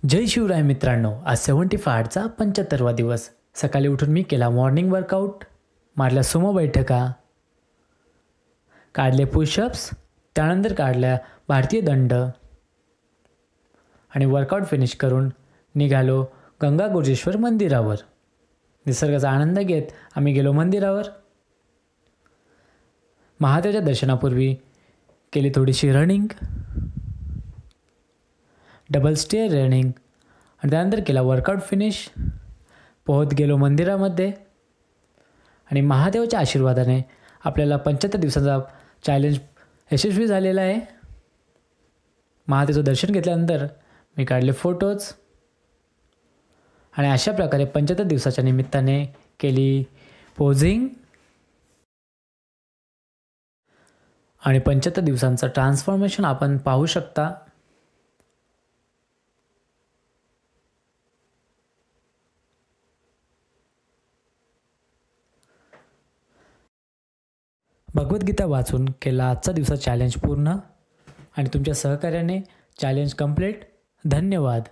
जय शिवराय मित्रांनो, आज 75चा 75वा दिवस. सकाळी उठून मी केला मॉर्निंग वर्कआउट, मारल्या सुमो बैठका, काढले पुशअप्स, त्यानंतर काढल्या भारतीय दंड आणि वर्कआउट फिनिश करून निघालो गंगा गुर्जेश्वर मंदिरावर. निसर्गाचा आनंद घेत आम्ही गेलो मंदिरावर. महादेवाच्या दर्शनापूर्वी केली थोडीशी रनिंग, डबल स्टेअर रनिंग आणि त्यानंतर केला वर्कआउट फिनिश. पोहत गेलो मंदिरामध्ये आणि महादेवाच्या आशीर्वादाने आपल्याला 75 दिवसांचा चॅलेंज यशस्वी झालेला आहे. महादेवाचं दर्शन घेतल्यानंतर मी काढले फोटोज आणि अशा प्रकारे 75 दिवसाच्या निमित्ताने केली पोझिंग आणि 75 दिवसांचं ट्रान्सफॉर्मेशन आपण पाहू शकता. भगवद्गीता वाचून केला आजचा दिवसा चॅलेंज पूर्ण आणि तुमच्या सहकार्याने चॅलेंज कंप्लीट. धन्यवाद.